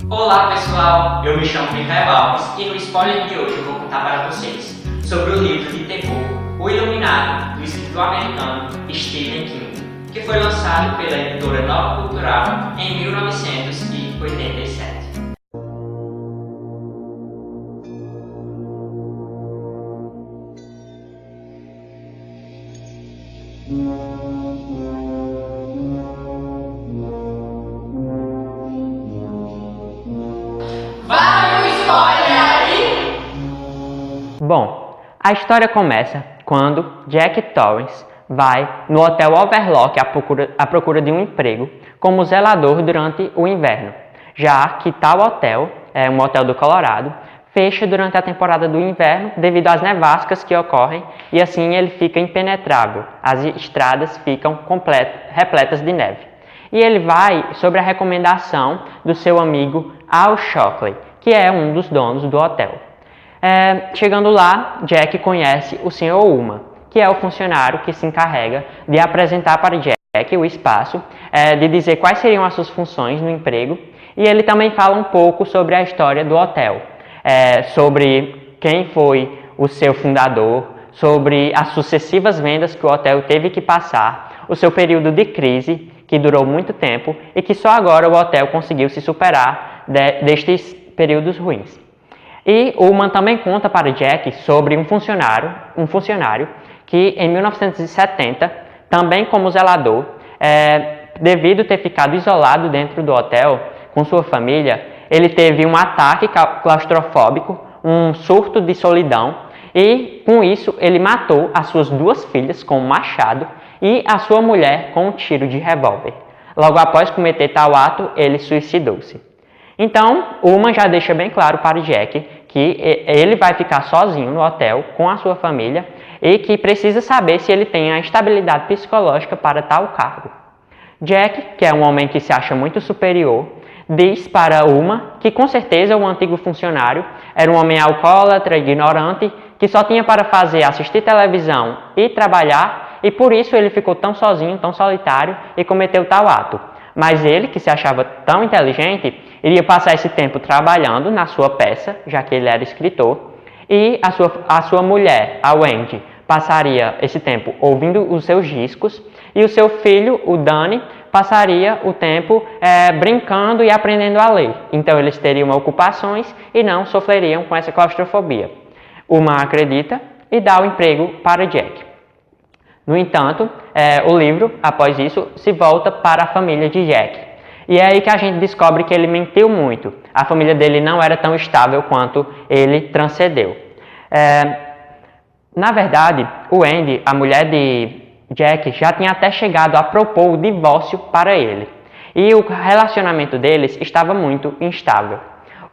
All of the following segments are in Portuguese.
Olá pessoal, eu me chamo Michael Alves e no spoiler de hoje eu vou contar para vocês sobre o livro de terror O Iluminado, do escritor americano Stephen King, que foi lançado pela editora Nova Cultural em 1987. Vai o spoiler aí! Bom, a história começa quando Jack Torrance vai no Hotel Overlook à procura de um emprego como zelador durante o inverno, já que tal hotel, um hotel do Colorado, fecha durante a temporada do inverno devido às nevascas que ocorrem e assim ele fica impenetrável, as estradas ficam repletas de neve. E ele vai sobre a recomendação do seu amigo Al Shockley, que é um dos donos do hotel. Chegando lá, Jack conhece o Sr. Uma, que é o funcionário que se encarrega de apresentar para Jack o espaço, de dizer quais seriam as suas funções no emprego, e ele também fala um pouco sobre a história do hotel, sobre quem foi o seu fundador, sobre as sucessivas vendas que o hotel teve que passar, o seu período de crise, que durou muito tempo e que só agora o hotel conseguiu se superar destes períodos ruins. E Ullman também conta para Jack sobre um funcionário que em 1970, também como zelador, devido ter ficado isolado dentro do hotel com sua família, ele teve um ataque claustrofóbico, um surto de solidão e com isso ele matou as suas duas filhas com um machado e a sua mulher com um tiro de revólver. Logo após cometer tal ato, ele suicidou-se. Então, Ullman já deixa bem claro para Jack que ele vai ficar sozinho no hotel com a sua família e que precisa saber se ele tem a estabilidade psicológica para tal cargo. Jack, que é um homem que se acha muito superior, diz para Ullman que com certeza o antigo funcionário era um homem alcoólatra, ignorante, que só tinha para fazer assistir televisão e trabalhar, e por isso ele ficou tão sozinho, tão solitário e cometeu tal ato. Mas ele, que se achava tão inteligente, iria passar esse tempo trabalhando na sua peça, já que ele era escritor, e a sua mulher, a Wendy, passaria esse tempo ouvindo os seus discos, e o seu filho, o Danny, passaria o tempo brincando e aprendendo a ler. Então eles teriam ocupações e não sofreriam com essa claustrofobia. Uma acredita e dá o emprego para Jack. No entanto, o livro, após isso, se volta para a família de Jack. E é aí que a gente descobre que ele mentiu muito. A família dele não era tão estável quanto ele transcendeu. Na verdade, Wendy, a mulher de Jack, já tinha até chegado a propor o divórcio para ele. E o relacionamento deles estava muito instável.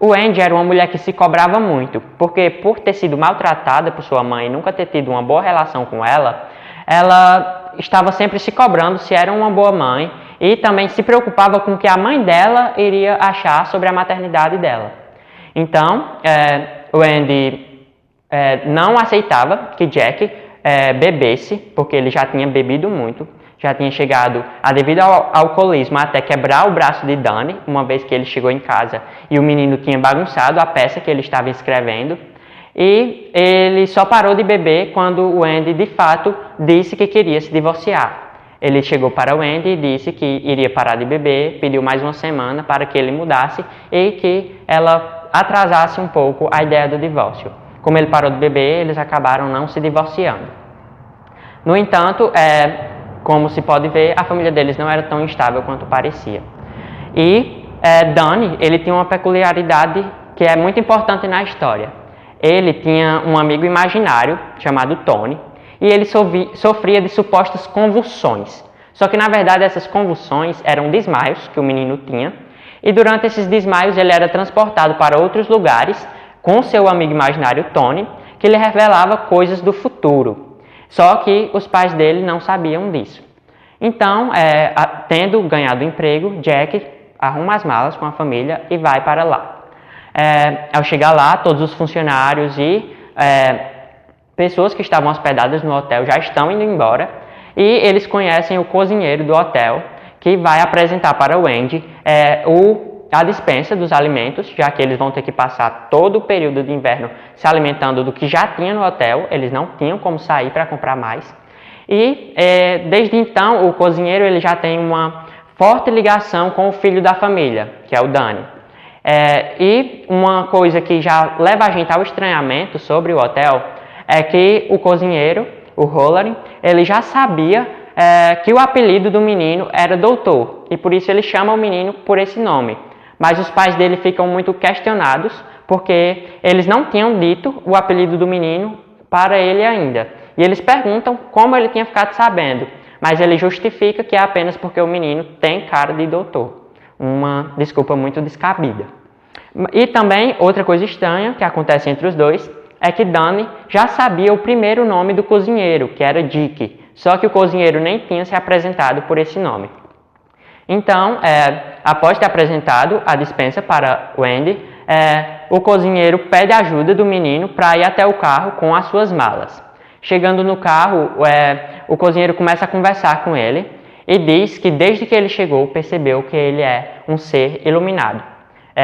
Wendy era uma mulher que se cobrava muito, porque por ter sido maltratada por sua mãe e nunca ter tido uma boa relação com ela estava sempre se cobrando se era uma boa mãe e também se preocupava com o que a mãe dela iria achar sobre a maternidade dela. Então, Wendy não aceitava que Jack bebesse, porque ele já tinha bebido muito, já tinha chegado, devido ao alcoolismo, até quebrar o braço de Danny, uma vez que ele chegou em casa e o menino tinha bagunçado a peça que ele estava escrevendo. E ele só parou de beber quando o Wendy, de fato, disse que queria se divorciar. Ele chegou para o Wendy e disse que iria parar de beber, pediu mais uma semana para que ele mudasse e que ela atrasasse um pouco a ideia do divórcio. Como ele parou de beber, eles acabaram não se divorciando. No entanto, como se pode ver, a família deles não era tão instável quanto parecia. E Danny, ele tinha uma peculiaridade que é muito importante na história. Ele tinha um amigo imaginário chamado Tony e ele sofria de supostas convulsões. Só que na verdade essas convulsões eram desmaios que o menino tinha e durante esses desmaios ele era transportado para outros lugares com seu amigo imaginário Tony, que lhe revelava coisas do futuro. Só que os pais dele não sabiam disso. Então, tendo ganhado o emprego, Jack arruma as malas com a família e vai para lá. Ao chegar lá, todos os funcionários e pessoas que estavam hospedadas no hotel já estão indo embora e eles conhecem o cozinheiro do hotel que vai apresentar para Wendy o a dispensa dos alimentos, já que eles vão ter que passar todo o período de inverno se alimentando do que já tinha no hotel, eles não tinham como sair para comprar mais. E desde então o cozinheiro ele já tem uma forte ligação com o filho da família, que é o Danny. E uma coisa que já leva a gente ao estranhamento sobre o hotel é que o cozinheiro, o Hallorann, ele já sabia que o apelido do menino era Doutor, e por isso ele chama o menino por esse nome. Mas os pais dele ficam muito questionados, porque eles não tinham dito o apelido do menino para ele ainda. E eles perguntam como ele tinha ficado sabendo, mas ele justifica que é apenas porque o menino tem cara de doutor. Uma desculpa muito descabida. E também, outra coisa estranha que acontece entre os dois, é que Danny já sabia o primeiro nome do cozinheiro, que era Dick, só que o cozinheiro nem tinha se apresentado por esse nome. Então, após ter apresentado a dispensa para Wendy, o cozinheiro pede ajuda do menino para ir até o carro com as suas malas. Chegando no carro, o cozinheiro começa a conversar com ele e diz que desde que ele chegou percebeu que ele é um ser iluminado.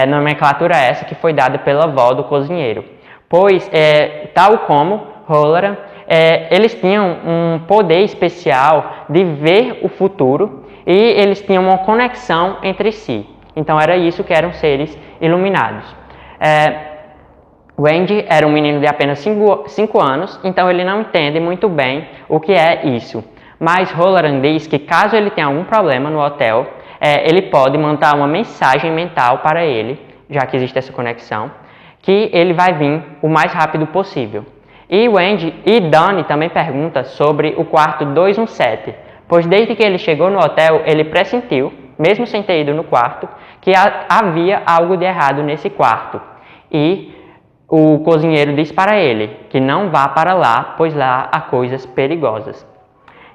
Nomenclatura essa que foi dada pela avó do cozinheiro. Pois, tal como Hallorann, eles tinham um poder especial de ver o futuro e eles tinham uma conexão entre si. Então era isso que eram seres iluminados. Wendy era um menino de apenas 5 anos, então ele não entende muito bem o que é isso. Mas Hallorann diz que caso ele tenha algum problema no hotel, ele pode mandar uma mensagem mental para ele, já que existe essa conexão, que ele vai vir o mais rápido possível. E Wendy e Danny também perguntam sobre o quarto 217, pois desde que ele chegou no hotel, ele pressentiu, mesmo sem ter ido no quarto, que havia algo de errado nesse quarto. E o cozinheiro diz para ele que não vá para lá, pois lá há coisas perigosas.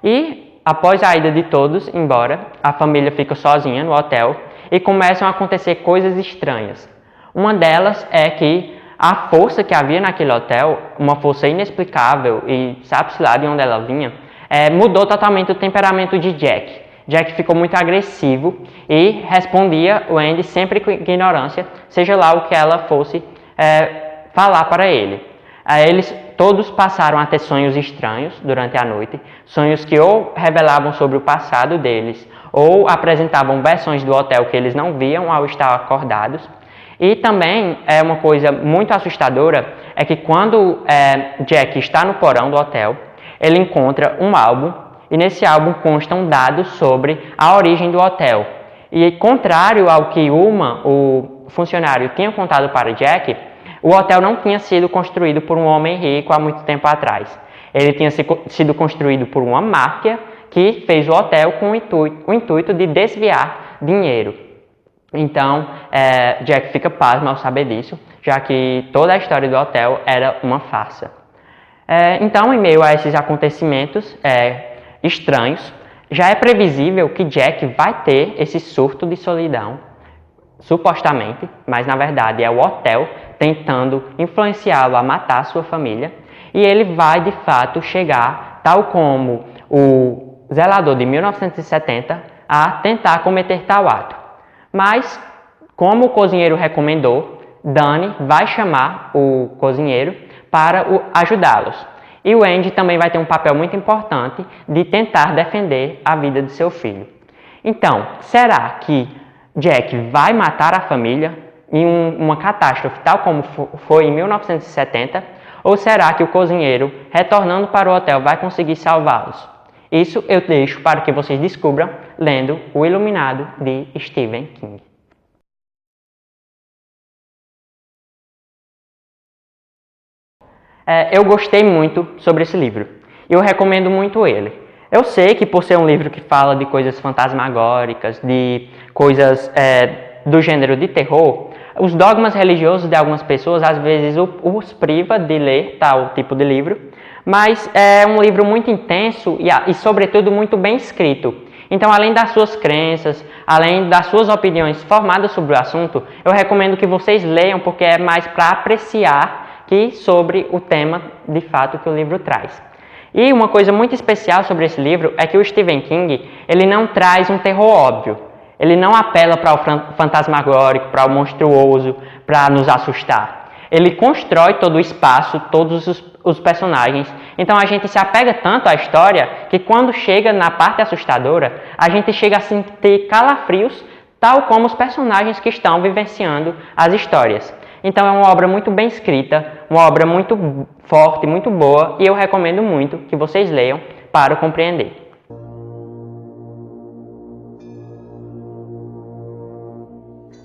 E após a ida de todos embora, a família fica sozinha no hotel e começam a acontecer coisas estranhas. Uma delas é que a força que havia naquele hotel, uma força inexplicável e sabe-se lá de onde ela vinha, mudou totalmente o temperamento de Jack. Jack ficou muito agressivo e respondia Wendy sempre com ignorância, seja lá o que ela fosse falar para ele. Eles todos passaram a ter sonhos estranhos durante a noite, sonhos que ou revelavam sobre o passado deles, ou apresentavam versões do hotel que eles não viam ao estar acordados. E também uma coisa muito assustadora é que quando Jack está no porão do hotel, ele encontra um álbum e nesse álbum constam dados sobre a origem do hotel. E contrário ao que Uma, o funcionário, tinha contado para Jack, o hotel não tinha sido construído por um homem rico há muito tempo atrás. Ele tinha sido construído por uma máfia que fez o hotel com o intuito de desviar dinheiro. Então, Jack fica pasmo ao saber disso, já que toda a história do hotel era uma farsa. Então, em meio a esses acontecimentos estranhos, já é previsível que Jack vai ter esse surto de solidão, supostamente, mas na verdade é o hotel tentando influenciá-lo a matar sua família, e ele vai de fato chegar, tal como o zelador de 1970, a tentar cometer tal ato. Mas, como o cozinheiro recomendou, Danny vai chamar o cozinheiro para ajudá-los. E o Wendy também vai ter um papel muito importante de tentar defender a vida de seu filho. Então, será que Jack vai matar a família em uma catástrofe tal como foi em 1970? Ou será que o cozinheiro, retornando para o hotel, vai conseguir salvá-los? Isso eu deixo para que vocês descubram lendo O Iluminado, de Stephen King. Eu gostei muito sobre esse livro e eu recomendo muito ele. Eu sei que por ser um livro que fala de coisas fantasmagóricas, de coisas do gênero de terror, os dogmas religiosos de algumas pessoas às vezes os priva de ler tal tipo de livro, mas é um livro muito intenso e sobretudo muito bem escrito. Então, além das suas crenças, além das suas opiniões formadas sobre o assunto, eu recomendo que vocês leiam, porque é mais para apreciar que sobre o tema de fato que o livro traz. E uma coisa muito especial sobre esse livro é que o Stephen King, ele não traz um terror óbvio. Ele não apela para o fantasmagórico, para o monstruoso, para nos assustar. Ele constrói todo o espaço, todos os personagens. Então a gente se apega tanto à história que quando chega na parte assustadora, a gente chega a sentir calafrios, tal como os personagens que estão vivenciando as histórias. Então é uma obra muito bem escrita, uma obra muito forte, muito boa, e eu recomendo muito que vocês leiam para o compreender.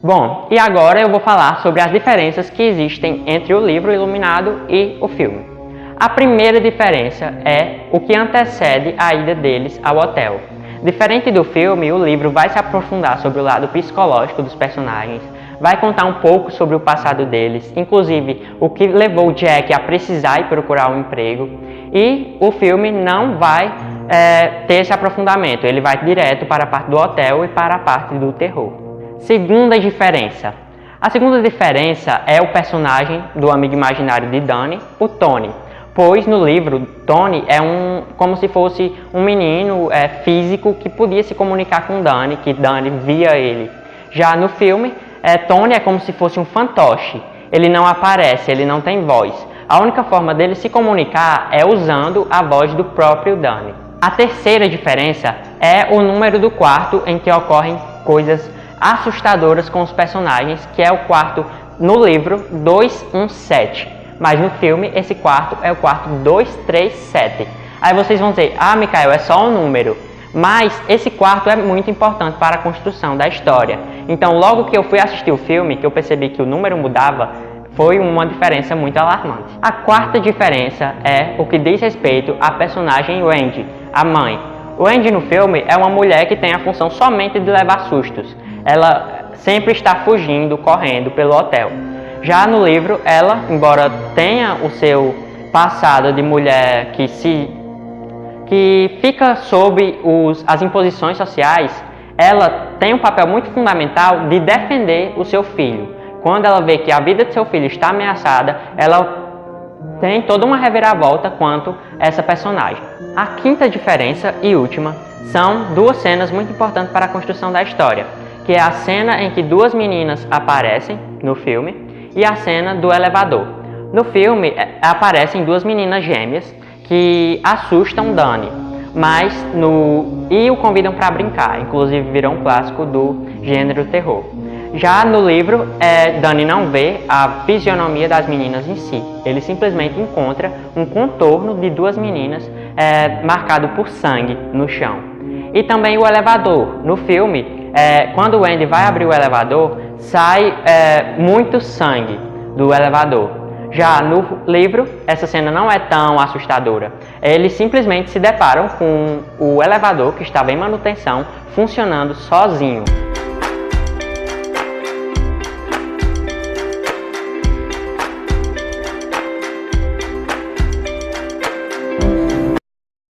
Bom, e agora eu vou falar sobre as diferenças que existem entre o livro Iluminado e o filme. A primeira diferença é o que antecede a ida deles ao hotel. Diferente do filme, o livro vai se aprofundar sobre o lado psicológico dos personagens, vai contar um pouco sobre o passado deles, inclusive o que levou o Jack a precisar ir procurar um emprego, e o filme não vai ter esse aprofundamento, ele vai direto para a parte do hotel e para a parte do terror. Segunda diferença. A segunda diferença é o personagem do amigo imaginário de Danny, o Tony. Pois no livro, Tony é como se fosse um menino físico que podia se comunicar com Danny, que Danny via ele. Já no filme, Tony é como se fosse um fantoche. Ele não aparece, ele não tem voz. A única forma dele se comunicar é usando a voz do próprio Danny. A terceira diferença é o número do quarto em que ocorrem coisas assustadoras com os personagens, que é o quarto no livro 217, mas no filme esse quarto é o quarto 237. Aí vocês vão dizer, Mikael, é só um número, mas esse quarto é muito importante para a construção da história. Então logo que eu fui assistir o filme, que eu percebi que o número mudava, foi uma diferença muito alarmante. A quarta diferença é o que diz respeito à personagem Wendy, a mãe. Wendy no filme é uma mulher que tem a função somente de levar sustos. Ela sempre está fugindo, correndo pelo hotel. Já no livro, ela, embora tenha o seu passado de mulher que fica sob as imposições sociais, ela tem um papel muito fundamental de defender o seu filho. Quando ela vê que a vida de seu filho está ameaçada, ela tem toda uma reviravolta quanto a essa personagem. A quinta diferença e última são duas cenas muito importantes para a construção da história, que é a cena em que duas meninas aparecem no filme e a cena do elevador. No filme aparecem duas meninas gêmeas que assustam Danny, e o convidam para brincar, inclusive virou um clássico do gênero terror. Já no livro, Danny não vê a fisionomia das meninas em si, ele simplesmente encontra um contorno de duas meninas marcado por sangue no chão. E também o elevador. No filme, quando o Andy vai abrir o elevador, sai muito sangue do elevador. Já no livro, essa cena não é tão assustadora. Eles simplesmente se deparam com o elevador que estava em manutenção, funcionando sozinho.